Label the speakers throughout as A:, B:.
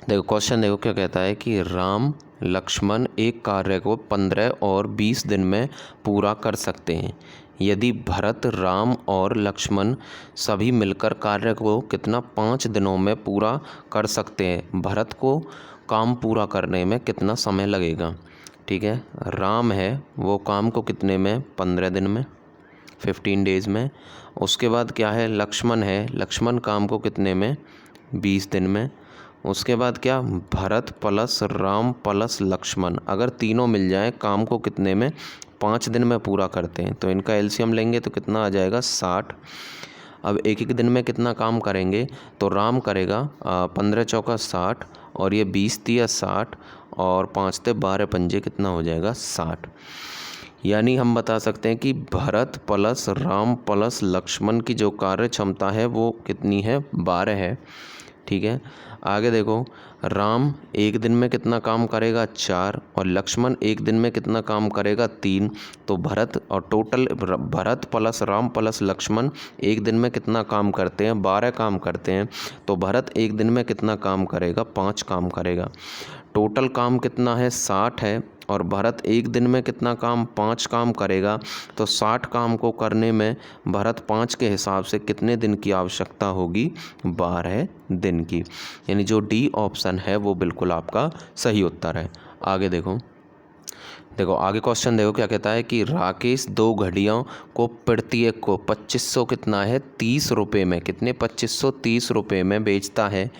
A: देखो क्वेश्चन देखो क्या कहता है कि राम लक्ष्मण एक कार्य को 15 और 20 दिन में पूरा कर सकते हैं। यदि भरत राम और लक्ष्मण सभी मिलकर कार्य को कितना 5 दिनों में पूरा कर सकते हैं, भरत को काम पूरा करने में कितना समय लगेगा। ठीक है, राम है वो काम को कितने में, 15 दिन में, 15 डेज़ में। उसके बाद क्या है, लक्ष्मण है, लक्ष्मण काम को कितने में, 20 दिन में। उसके बाद क्या, भरत प्लस राम प्लस लक्ष्मण अगर तीनों मिल जाएं काम को कितने में, 5 दिन में पूरा करते हैं। तो इनका एलसीएम लेंगे तो कितना आ जाएगा, 60। अब एक एक दिन में कितना काम करेंगे, तो राम करेगा 15 चौका 60 और ये 20 तिया 60 और 5 ते 12 पंजे कितना हो जाएगा, 60। यानी हम बता सकते हैं कि भरत प्लस राम प्लस लक्ष्मण की जो कार्य क्षमता है वो कितनी है, 12 है। ठीक है, आगे देखो, राम एक दिन में कितना काम करेगा, 4, और लक्ष्मण एक दिन में कितना काम करेगा, 3। तो भरत और total Bharat plus Ram plus Lakshman एक दिन में कितना काम करते हैं, 12 काम करते हैं। तो भरत एक दिन में कितना काम करेगा, 5 काम करेगा। टोटल काम कितना है, 60 है, और भरत एक दिन में कितना काम, 5 काम करेगा। तो 60 काम को करने में भरत 5 के हिसाब से कितने दिन की आवश्यकता होगी, 12 दिन की। यानी जो डी ऑप्शन है वो बिल्कुल आपका सही उत्तर है। आगे देखो आगे क्वेश्चन देखो क्या कहता है कि राकेश 2 घड़ियों को प्रत्येक को 2500 कितना है, 30 रुपये में, कितने 2530 रुपये में बेचता है।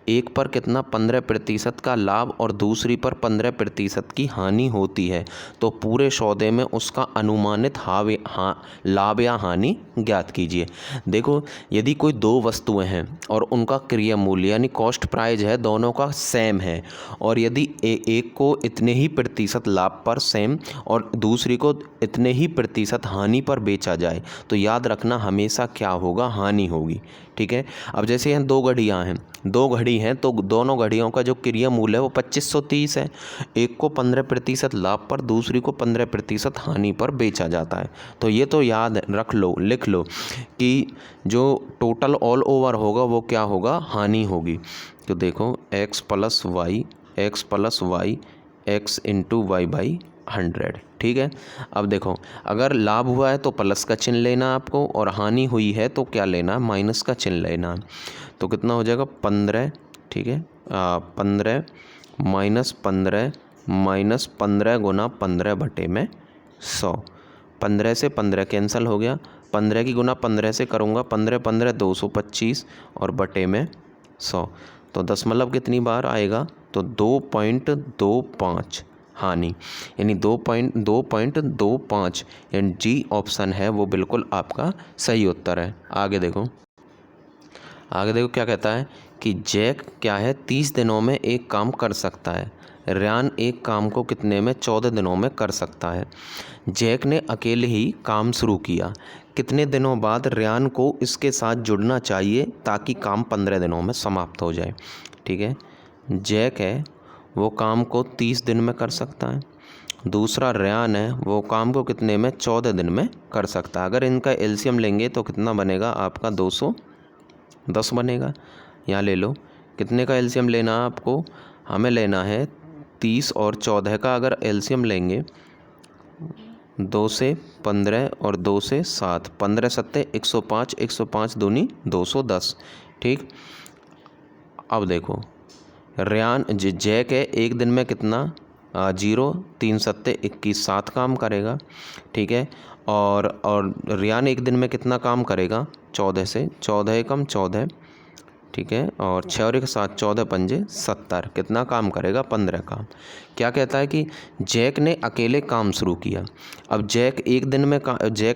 A: एक पर कितना 15% का लाभ और दूसरी पर 15% की हानि होती है। तो पूरे सौदे में उसका अनुमानित लाभ या हानि ज्ञात कीजिए। देखो, यदि कोई 2 वस्तुएं हैं और उनका क्रिया मूल्य यानी कॉस्ट प्राइस है दोनों का सेम है, और यदि एक को इतने ही प्रतिशत लाभ पर सेम और दूसरी को इतने ही प्रतिशत हानि पर बेचा जाए, तो याद रखना हमेशा क्या होगा, हानि होगी। ठीक है, अब जैसे यहाँ 2 घड़ियाँ हैं, 2 घड़ी हैं, तो दोनों घड़ियों का जो क्रिया मूल्य है वो 2530 है। एक को 15% लाभ पर, दूसरी को 15% हानि पर बेचा जाता है। तो ये तो याद रख लो, लिख लो कि जो टोटल ऑल ओवर होगा वो क्या होगा, हानि होगी। तो देखो x plus y x into y by 100। ठीक है, अब देखो अगर लाभ हुआ है तो प्लस का चिन्ह लेना आपको, और हानि हुई है तो क्या लेना, माइनस का चिन्ह लेना। तो कितना हो जाएगा, 15। ठीक है, 15 माइनस 15 गुना 15 बटे में 100। 15 से 15 कैंसिल हो गया, 15 की गुना 15 से करूँगा, 15 15 225 और बटे में 100। तो दशमलव कितनी बार आएगा, तो 2.25 हानि, यानी 2.25, यानी जी ऑप्शन है वो बिल्कुल आपका सही उत्तर है। आगे देखो क्या कहता है कि जैक क्या है, 30 दिनों में एक काम कर सकता है। रेयान एक काम को कितने में, 14 दिनों में कर सकता है। जैक ने अकेले ही काम शुरू किया, कितने दिनों बाद रेयान को इसके साथ जुड़ना चाहिए ताकि काम 15 दिनों में समाप्त हो जाए। ठीक है, जैक है वो काम को 30 दिन में कर सकता है, दूसरा रेयान है वो काम को कितने में, 14 दिन में कर सकता है। अगर इनका एलसीएम लेंगे तो कितना बनेगा आपका, 210 बनेगा। यहाँ ले लो, कितने का एलसीएम लेना है आपको, हमें लेना है 30 और 14 का। अगर एलसीएम लेंगे 2 से 15 और 2 से 7, 15 सत्ते 105, 105 दूनी 210। ठीक, अब देखो रेयान जैक है एक दिन में कितना, 0, 3 सत्ते 21, 7 काम करेगा। ठीक है, और रेयान एक दिन में कितना काम करेगा, 14 से 14 एकम 14। ठीक है, और 6 और 1 7, 14 पंजे 70, कितना काम करेगा, 15 काम। क्या कहता है कि जैक ने अकेले काम शुरू किया। अब जैक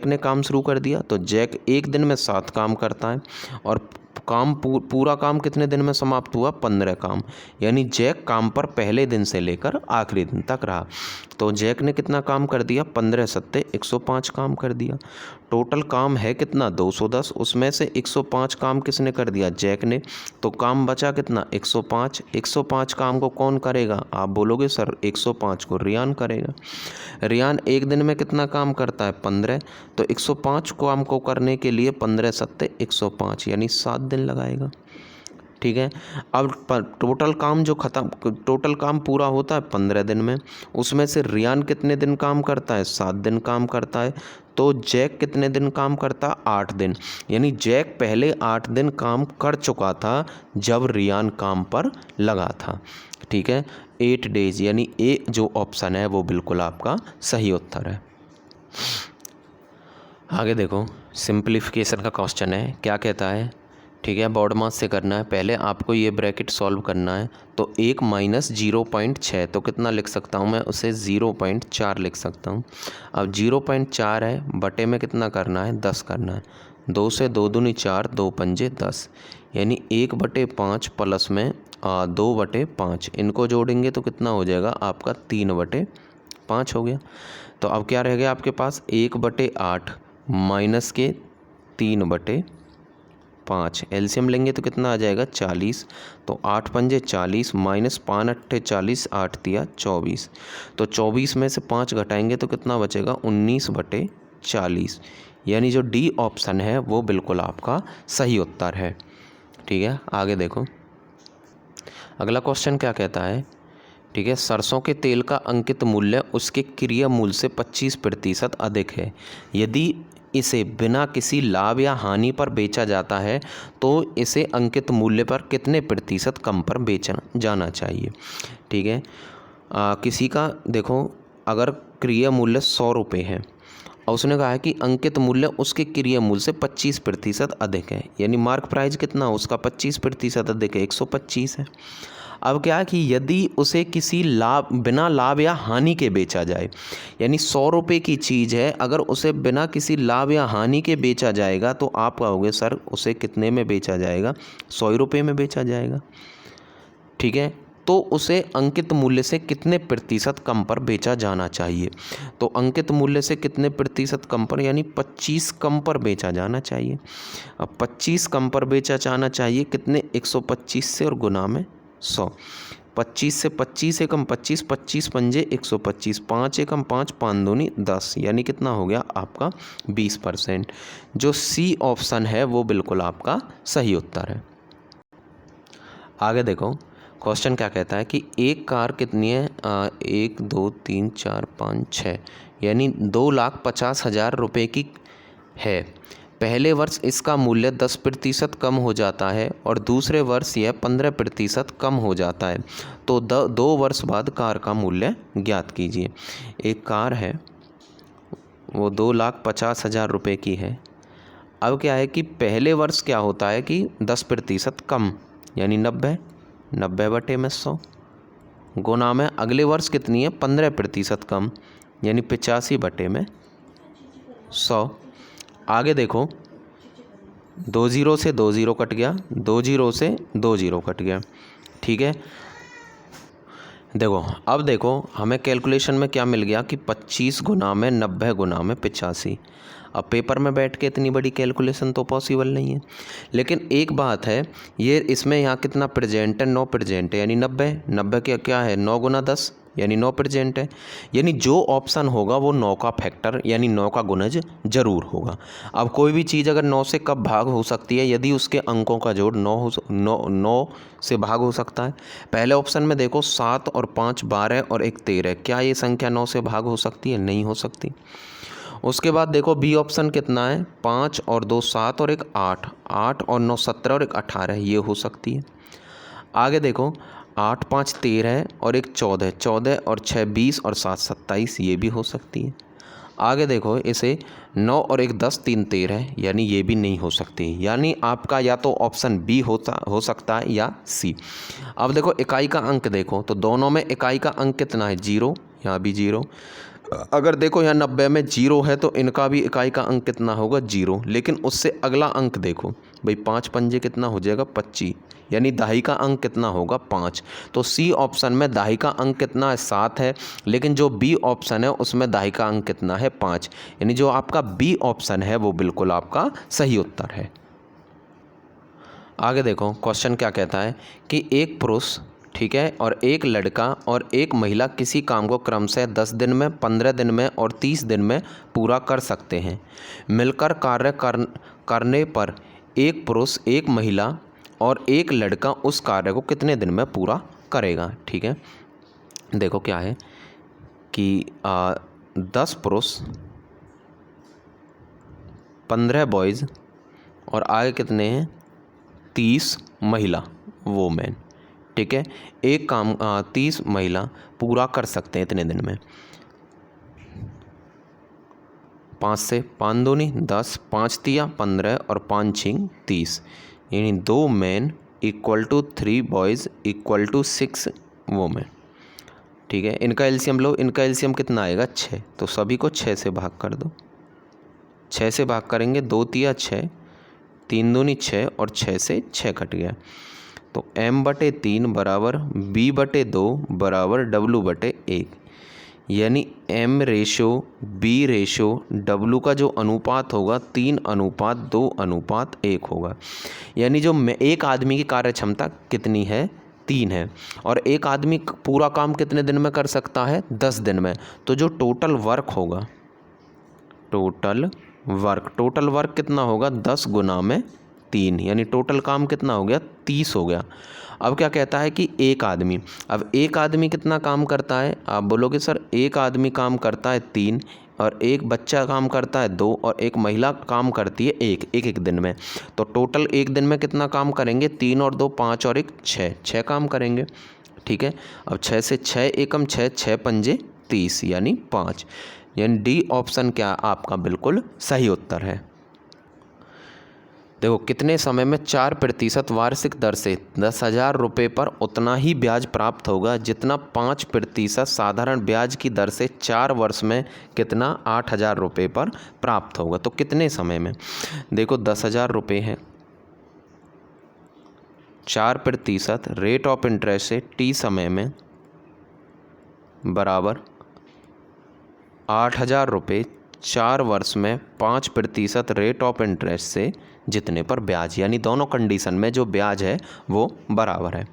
A: ने काम शुरू कर दिया, तो जैक एक दिन में 7 काम करता है, और काम पूरा काम कितने दिन में समाप्त हुआ, 15 काम। यानी जैक काम पर पहले दिन से लेकर आखिरी दिन तक रहा। तो जैक ने कितना काम कर दिया, 15 सत्ते 105 काम कर दिया। टोटल काम है कितना, 210, उसमें से 105 काम किसने कर दिया, जैक ने। तो काम बचा कितना, 105। 105 काम को कौन करेगा, आप बोलोगे सर 105 को रेयान करेगा। रेयान एक दिन में कितना काम करता है, 15। तो 105 काम को करने के लिए 15 सत्ते 105 यानी 7 दिन लगाएगा। ठीक है। अब टोटल काम जो टोटल काम पूरा होता है 15 दिन में, उसमें से रियान कितने दिन काम करता है? 7 दिन काम करता है। तो जैक कितने दिन काम करता है? 8 दिन। यानी जैक पहले 8 दिन काम कर चुका था जब रियान काम पर लगा था। ठीक है, 8 डेज, यानी ए जो ऑप्शन है वो बिल्कुल आपका सही उत्तर है। आगे देखो, सिंप्लीफिकेशन का क्वेश्चन है, क्या कहता है? ठीक है, बोर्ड मास से करना है। पहले आपको ये ब्रैकेट सॉल्व करना है। तो 1 माइनस 0.6, तो कितना लिख सकता हूँ मैं उसे? 0.4 लिख सकता हूँ। अब 0.4 है, बटे में कितना करना है? 10 करना है। 2 से 2 दूनी 4, 2 पंजे 10, यानी 1/5 प्लस में 2/5, इनको जोड़ेंगे तो कितना हो जाएगा आपका? 3/5 हो गया। तो अब क्या रह गया आपके पास? 1/8 माइनस के 3/5, एलसीएम लेंगे तो कितना आ जाएगा? 40। तो 8 पंजे 40 माइनस 5 अट्ठे 40, 8 तिया 24। तो 24 में से 5 घटाएंगे तो कितना बचेगा? 19/40, यानी जो डी ऑप्शन है वो बिल्कुल आपका सही उत्तर है। ठीक है, आगे देखो, अगला क्वेश्चन क्या कहता है? ठीक है, सरसों के तेल का अंकित मूल्य उसके क्रय मूल्य से 25% अधिक है। यदि इसे बिना किसी लाभ या हानि पर बेचा जाता है तो इसे अंकित मूल्य पर कितने प्रतिशत कम पर बेचा जाना चाहिए? ठीक है, किसी का देखो, अगर क्रय मूल्य 100 रुपये है और उसने कहा है कि अंकित मूल्य उसके क्रय मूल्य से 25% अधिक है, यानी मार्क प्राइस कितना? उसका 25% अधिक है, 125 है। अब क्या है कि यदि उसे किसी बिना लाभ या हानि के बेचा जाए, यानी 100 रुपये की चीज़ है, अगर उसे बिना किसी लाभ या हानि के बेचा जाएगा तो आप कहोगे सर उसे कितने में बेचा जाएगा? 100 रुपये में बेचा जाएगा। ठीक है, तो उसे अंकित मूल्य से कितने प्रतिशत कम पर बेचा जाना चाहिए? तो अंकित मूल्य से कितने प्रतिशत कम पर, यानी 25 कम पर बेचा जाना चाहिए। अब 25 कम पर बेचा जाना चाहिए कितने? 125 से और गुना में 100। 25 से 25 एकम 25, 25 पंजे 125, 5 एकम 5, 5 दूनी 10, यानी कितना हो गया आपका? 20%। जो सी ऑप्शन है वो बिल्कुल आपका सही उत्तर है। आगे देखो, क्वेश्चन क्या कहता है कि एक कार कितनी है? 1 2 3 4 5 6, यानी 2,50,000 रुपये की है। पहले वर्ष इसका मूल्य 10% कम हो जाता है और दूसरे वर्ष यह 15% कम हो जाता है। तो 2 वर्ष बाद कार का मूल्य ज्ञात कीजिए। एक कार है, वो 2,50,000 रुपये की है। अब क्या है कि पहले वर्ष क्या होता है कि 10% कम, यानी 90/100, गुना में अगले वर्ष कितनी है? 15% कम, यानी 85/100। आगे देखो, 2 जीरो से 2 जीरो कट गया, 2 जीरो से 2 जीरो कट गया। ठीक है, देखो अब देखो हमें कैलकुलेशन में क्या मिल गया कि 25 गुना में 90 गुना में 85। अब पेपर में बैठ के इतनी बड़ी कैलकुलेशन तो पॉसिबल नहीं है, लेकिन एक बात है, ये इसमें यहाँ कितना प्रेजेंट है? 9 प्रेजेंट है, यानी 90 क्या है? 9 गुना 10, यानी 9 प्रेजेंट है। यानी जो ऑप्शन होगा वो 9 का फैक्टर यानी 9 का गुणज जरूर होगा। अब कोई भी चीज़ अगर 9 से कब भाग हो सकती है? यदि उसके अंकों का जोड़ 9 से भाग हो सकता है। पहले ऑप्शन में देखो 7 और 5 12 और 1 13, क्या ये संख्या 9 से भाग हो सकती है? नहीं हो सकती। उसके बाद देखो बी ऑप्शन कितना है? 5 और 2 7 और 1 8, 8 और 9 17 और 1 18, ये हो सकती है। आगे देखो 8 5 13 और 1 14, 14 और 6 20 और 7 27, ये भी हो सकती है। आगे देखो इसे 9 और 1 10 3 13, यानी ये भी नहीं हो सकती। यानी आपका या तो ऑप्शन बी हो सकता है या सी। अब देखो इकाई का अंक देखो, तो दोनों में इकाई का अंक कितना है? 0, यहाँ भी 0। अगर देखो यहाँ 90 में 0 है तो इनका भी इकाई का अंक कितना होगा? 0। लेकिन उससे अगला अंक देखो भाई, 5 पंजे कितना हो जाएगा? 25, यानी दहाई का अंक कितना होगा? 5। तो सी ऑप्शन में दहाई का अंक कितना है? 7 है, लेकिन जो बी ऑप्शन है उसमें दहाई का अंक कितना है? 5, यानी जो आपका बी ऑप्शन है वो बिल्कुल आपका सही उत्तर है। आगे देखो क्वेश्चन क्या कहता है कि एक पुरुष, ठीक है, और एक लड़का और एक महिला किसी काम को क्रमशः 10 दिन में, 15 दिन में और 30 दिन में पूरा कर सकते हैं। मिलकर कार्य करने पर एक पुरुष, एक महिला और एक लड़का उस कार्य को कितने दिन में पूरा करेगा। ठीक है, देखो क्या है कि 10 पुरुष 15 बॉयज़ और आगे कितने हैं 30 महिला वोमेन। ठीक है, एक काम 30 महिला पूरा कर सकते हैं इतने दिन में। 5 से 5 दूनी 10, 5 तिया 15 और 5 छिंग 30, यानी 2 man equal to 3 boys equal to 6 women. ठीक है, इनका एलसीएम लो, इनका एलसीएम कितना आएगा 6, तो सभी को 6 से भाग कर दो। 6 से भाग करेंगे 2 तिया 6, 3 दूनी 6 और 6 से 6 कट गया, तो m/3 बराबर b/2 बराबर w/1, यानी m/b/w का जो अनुपात होगा 3:2:1 होगा। यानी जो एक आदमी की कार्य क्षमता कितनी है 3 है, और एक आदमी पूरा काम कितने दिन में कर सकता है 10 दिन में। तो जो टोटल वर्क होगा, टोटल वर्क कितना होगा 10 गुना में 3, यानी टोटल काम कितना हो गया 30 हो गया। अब क्या कहता है कि एक आदमी, अब एक आदमी कितना काम करता है, आप बोलोगे सर एक आदमी काम करता है 3 और एक बच्चा काम करता है 2 और एक महिला काम करती है एक दिन में, तो टोटल एक दिन में कितना काम करेंगे 3 और 2 5 और 1 6 काम करेंगे। ठीक है, अब 6 से 6 एकम 6, 6 पंजे 30 यानी 5, यानी डी ऑप्शन क्या आपका बिल्कुल सही उत्तर है। देखो कितने समय में 4% वार्षिक दर से 10,000 रुपये पर उतना ही ब्याज प्राप्त होगा जितना 5% साधारण ब्याज की दर से 4 वर्ष में कितना 8,000 रुपये पर प्राप्त होगा। तो कितने समय में, देखो 10,000 रुपये है, 4% रेट ऑफ इंटरेस्ट से टी समय में बराबर 8,000 रुपये 4 वर्ष में 5% रेट ऑफ इंटरेस्ट से जितने पर ब्याज, यानी दोनों कंडीशन में जो ब्याज है वो बराबर है।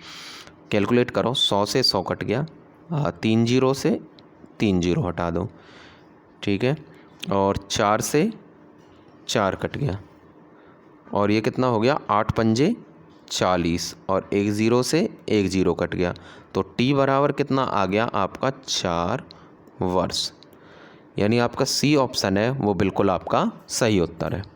A: कैलकुलेट करो, 100 से 100 कट गया, 3 जीरो से 3 जीरो हटा दो। ठीक है, और 4 से 4 कट गया, और ये कितना हो गया 8 पंजे 40 और 1 ज़ीरो से 1 ज़ीरो कट गया, तो टी बराबर कितना आ गया आपका 4 वर्ष, यानी आपका सी ऑप्शन है वो बिल्कुल आपका सही उत्तर है।